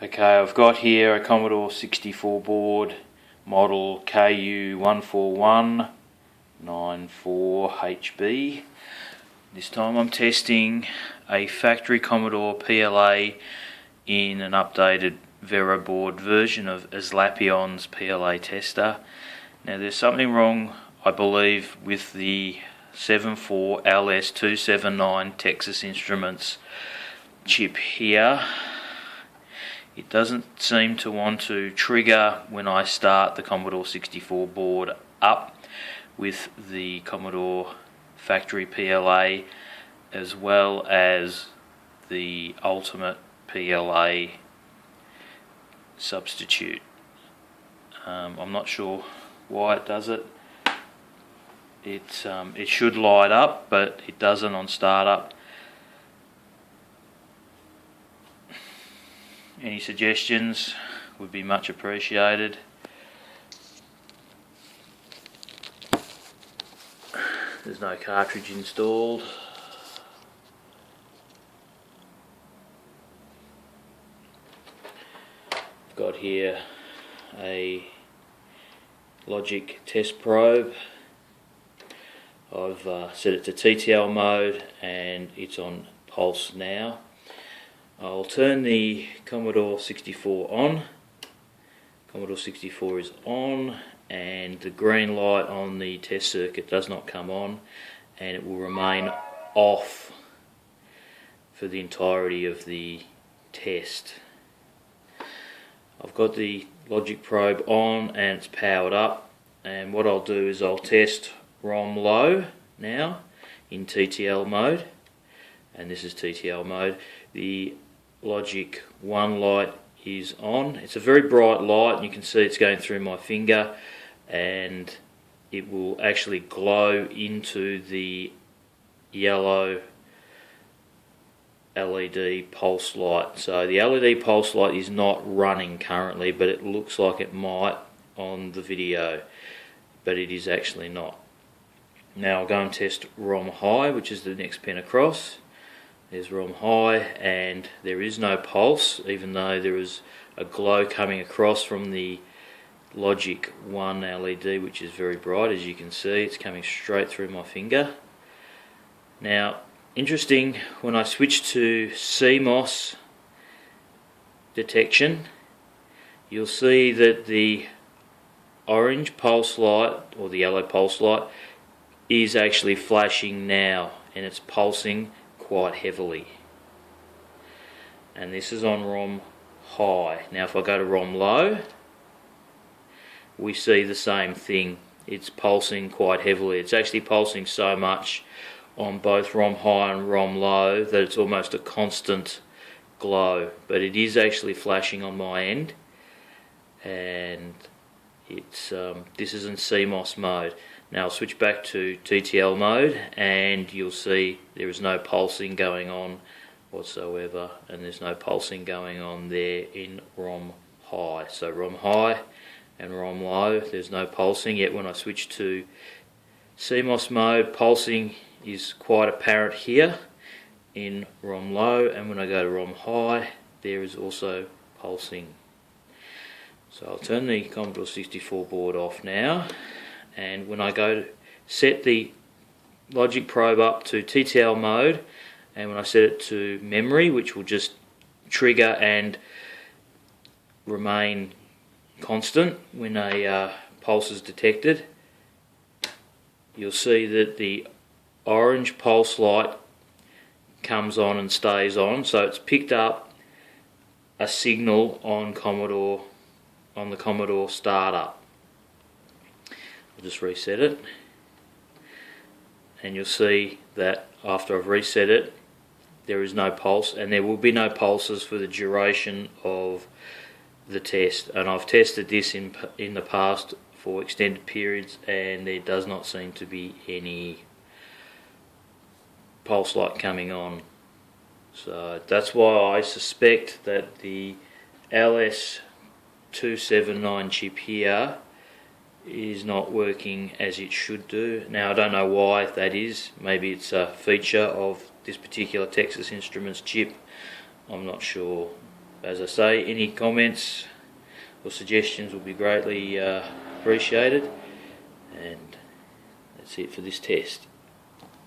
Okay, I've got here a Commodore 64 board, model KU14194HB. This time I'm testing a factory Commodore PLA in an updated Veroboard version of eslapion's PLA tester. Now there's something wrong, I believe, with the 74LS279 Texas Instruments chip here. It doesn't seem to want to trigger when I start the Commodore 64 board up with the Commodore Factory PLA as well as the Ultimate PLA substitute. I'm not sure why it does it. It should light up, but it doesn't on startup. Any suggestions would be much appreciated. There's no cartridge installed. I've got here a logic test probe. I've set it to TTL mode and it's on pulse now. I'll turn the Commodore 64 on. Commodore 64 is on and the green light on the test circuit does not come on, and it will remain off for the entirety of the test. I've got the logic probe on and it's powered up, and what I'll do is I'll test ROM low now in TTL mode, and this is TTL mode. The logic 1 light is on. It's a very bright light and you can see it's going through my finger, and it will actually glow into the yellow LED pulse light. So the LED pulse light is not running currently, but it looks like it might on the video, but it is actually not. Now I'll go and test ROM high, which is the next pin across. There's ROM high and there is no pulse, even though there is a glow coming across from the logic 1 LED, which is very bright. As you can see, it's coming straight through my finger. Now, interesting, when I switch to CMOS detection, you'll see that the orange pulse light, or the yellow pulse light, is actually flashing now, and it's pulsing quite heavily. And this is on ROM high. Now if I go to ROM low, we see the same thing. It's pulsing quite heavily. It's actually pulsing so much on both ROM high and ROM low that it's almost a constant glow, but it is actually flashing on my end, and it's this is in CMOS mode. Now I'll switch back to TTL mode and you'll see there is no pulsing going on whatsoever, and there's no pulsing going on there in ROM high. So ROM high and ROM low, there's no pulsing, yet when I switch to CMOS mode, pulsing is quite apparent here in ROM low, and when I go to ROM high, there is also pulsing. So I'll turn the Commodore 64 board off now, and when I go to set the logic probe up to TTL mode, and when I set it to memory, which will just trigger and remain constant when a pulse is detected, you'll see that the orange pulse light comes on and stays on. So it's picked up a signal on the Commodore startup. I'll just reset it, and you'll see that after I've reset it, there is no pulse, and there will be no pulses for the duration of the test. And I've tested this in the past for extended periods, and there does not seem to be any pulse light coming on. So that's why I suspect that the LS279 chip here is not working as it should do. Now I don't know why that is. Maybe it's a feature of this particular Texas Instruments chip. I'm not sure. as I say, any comments or suggestions will be greatly appreciated, and that's it for this test.